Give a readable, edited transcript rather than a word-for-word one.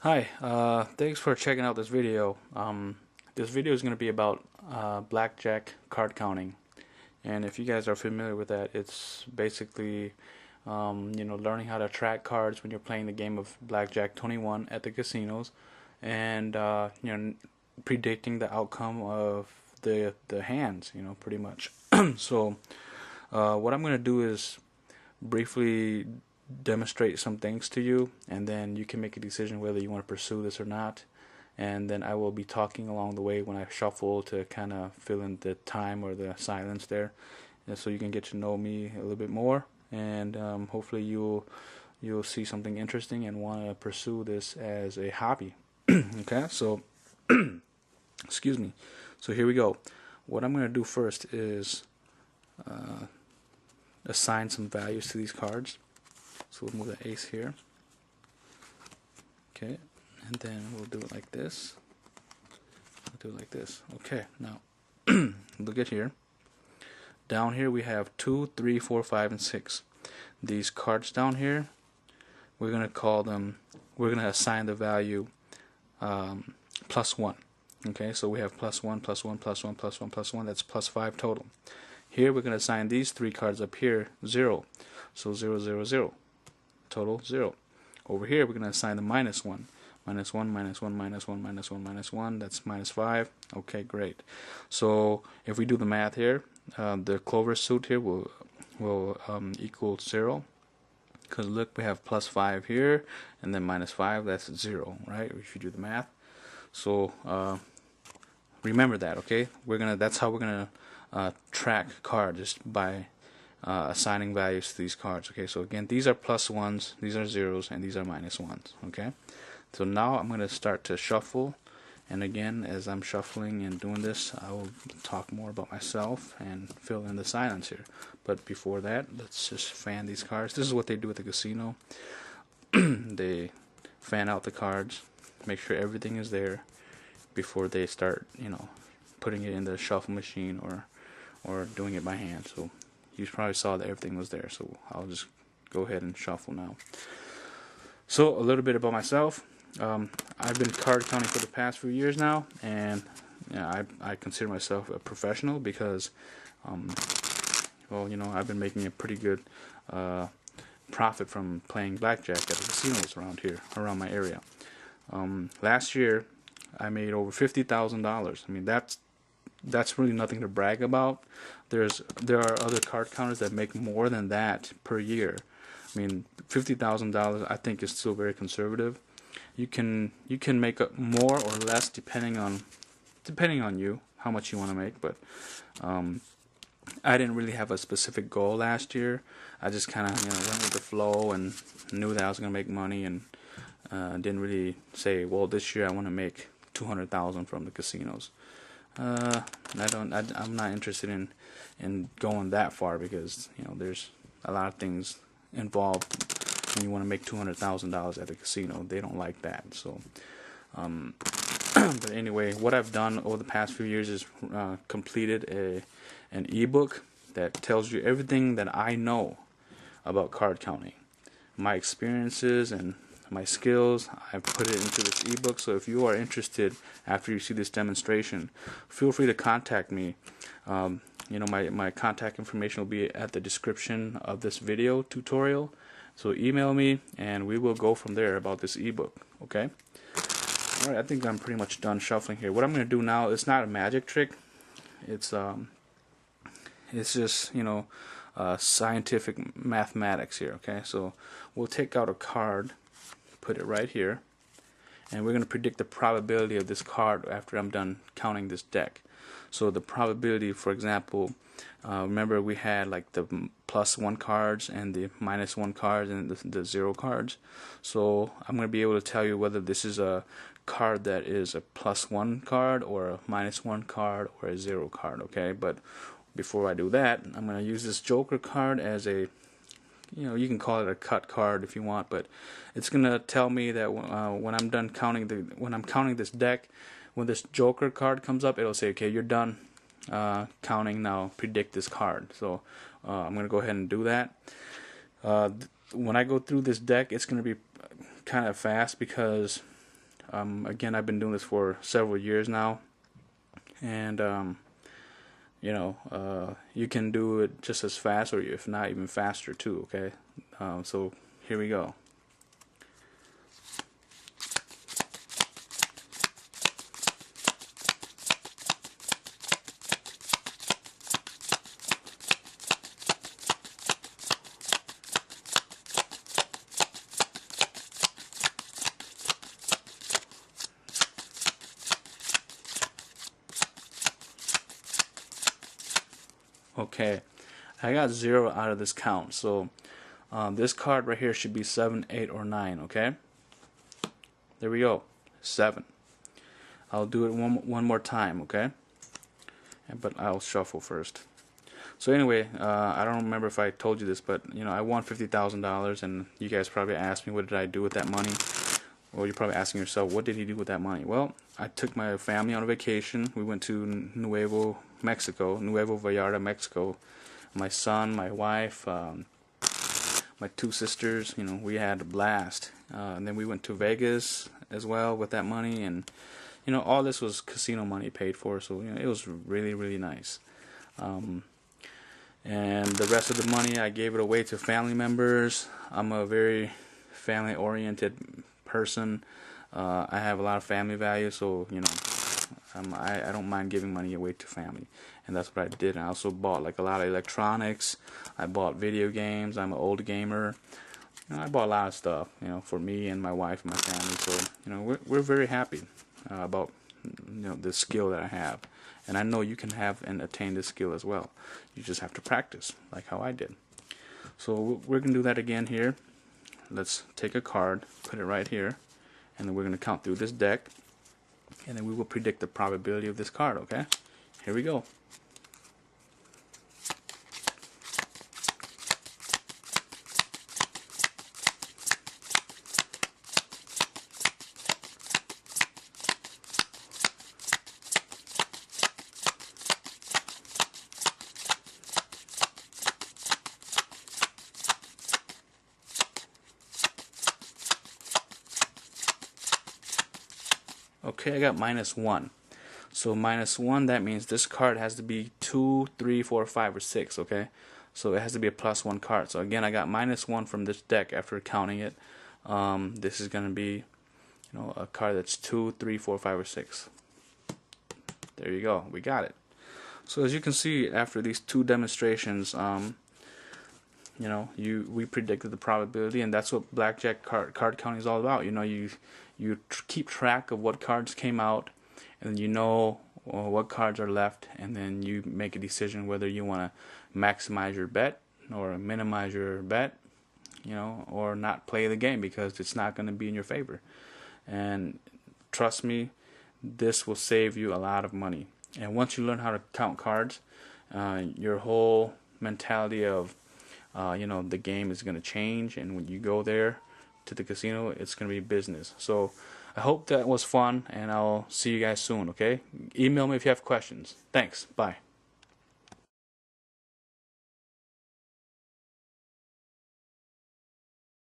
Hi, thanks for checking out this video. This video is going to be about blackjack card counting, and if you guys are familiar with that, it's basically learning how to track cards when you're playing the game of Blackjack 21 at the casinos, and predicting the outcome of the hands, pretty much. So, what I'm going to do is briefly demonstrate some things to you, and then you can make a decision whether you want to pursue this or not. And then I will be talking along the way when I shuffle to kind of fill in the time or the silence there, and so you can get to know me a little bit more, and hopefully you'll see something interesting and want to pursue this as a hobby. Okay, so excuse me. So here we go. What I'm going to do first is assign some values to these cards. So we'll move the ace here. Okay, and then we'll do it like this. We'll do it like this. Okay, now look at here. Down here we have 2, 3, 4, 5, and 6. These cards down here, we're going to assign the value +1. Okay, so we have +1, +1, +1, +1, +1. That's +5 total. Here we're going to assign these 3 cards up here 0. So 0, 0, 0. Total 0. Over here we're going to assign the -1. -1, -1, -1, -1, -1. That's -5. Okay, great. So if we do the math here, the clover suit here will equal 0. Because look, we have +5 here, and then -5. That's 0, right? If you do the math. So remember that. Okay, that's how we're gonna track cards, just by assigning values to these cards. Okay, so again, these are +1s, these are 0s, and these are -1s. Okay, so now I'm going to start to shuffle, and again, as I'm shuffling and doing this, I will talk more about myself and fill in the silence here. But before that, let's just fan these cards. This is what they do at the casino. They fan out the cards, make sure everything is there before they start, putting it in the shuffle machine or doing it by hand. So you probably saw that everything was there, so I'll just go ahead and shuffle now. So a little bit about myself. I've been card counting for the past few years now, and I consider myself a professional because, I've been making a pretty good profit from playing blackjack at the casinos around here, around my area. Last year, I made over $50,000. I mean, that's really nothing to brag about. There are other card counters that make more than that per year. I mean, $50,000 I think is still very conservative. You can make up more or less depending on you, how much you want to make. But I didn't really have a specific goal last year. I just kind of went with the flow and knew that I was going to make money, and didn't really say, well, this year I want to make $200,000 from the casinos. I'm not interested in going that far, because there's a lot of things involved when you want to make $200,000 at the casino. They don't like that. So but anyway, what I've done over the past few years is completed an ebook that tells you everything that I know about card counting, my experiences and my skills. I've put it into this ebook, so if you are interested after you see this demonstration, feel free to contact me. My contact information will be at the description of this video tutorial, so email me and we will go from there about this ebook. Okay, alright, I think I'm pretty much done shuffling here. What I'm going to do now, it's not a magic trick, it's just scientific mathematics here. Okay, so we'll take out a card, put it right here, and we're going to predict the probability of this card after I'm done counting this deck. So the probability, for example, remember we had like the +1 cards and the -1 cards and the 0 cards. So I'm going to be able to tell you whether this is a card that is a +1 card or a -1 card or a 0 card. Okay, but before I do that, I'm going to use this Joker card as a, you can call it a cut card if you want, but it's gonna tell me that when I'm done counting this deck, when this Joker card comes up, it'll say, okay, you're done counting, now predict this card. So I'm gonna go ahead and do that. When I go through this deck, it's gonna be kind of fast, because Again, I've been doing this for several years now, and you can do it just as fast, or if not even faster too. Okay, so here we go. Okay, I got 0 out of this count, so this card right here should be 7, 8, or 9. Okay, there we go, 7. I'll do it one more time. Okay, but I'll shuffle first. So anyway, I don't remember if I told you this, but I won $50,000, and you guys probably asked me what did I do with that money. Well, you're probably asking yourself, what did he do with that money? Well, I took my family on a vacation. We went to Nuevo Vallarta, Mexico. My son, my wife, my 2 sisters, we had a blast. And then we went to Vegas as well with that money. And, all this was casino money paid for. So, it was really, really nice. And the rest of the money, I gave it away to family members. I'm a very family-oriented person. I have a lot of family values, so I don't mind giving money away to family, and that's what I did. And I also bought like a lot of electronics. I bought video games. I'm an old gamer. I bought a lot of stuff, for me and my wife and my family. So we're very happy about the skill that I have, and I know you can have and attain this skill as well. You just have to practice, like how I did. So we're gonna do that again here. Let's take a card, put it right here, and then we're going to count through this deck, and then we will predict the probability of this card. Okay, here we go. Okay, I got -1. So -1, that means this card has to be 2, 3, 4, 5, or 6. Okay, so it has to be a +1 card. So again, I got -1 from this deck after counting it. This is going to be, a card that's 2, 3, 4, 5, or 6. There you go. We got it. So as you can see, after these 2 demonstrations, we predicted the probability, and that's what blackjack card counting is all about. You keep track of what cards came out, and then what cards are left, and then you make a decision whether you want to maximize your bet or minimize your bet, or not play the game because it's not going to be in your favor. And trust me, this will save you a lot of money. And once you learn how to count cards, your whole mentality of the game is going to change, and when you go there to the casino, it's going to be business. So I hope that was fun, and I'll see you guys soon. Okay, email me if you have questions. Thanks. Bye.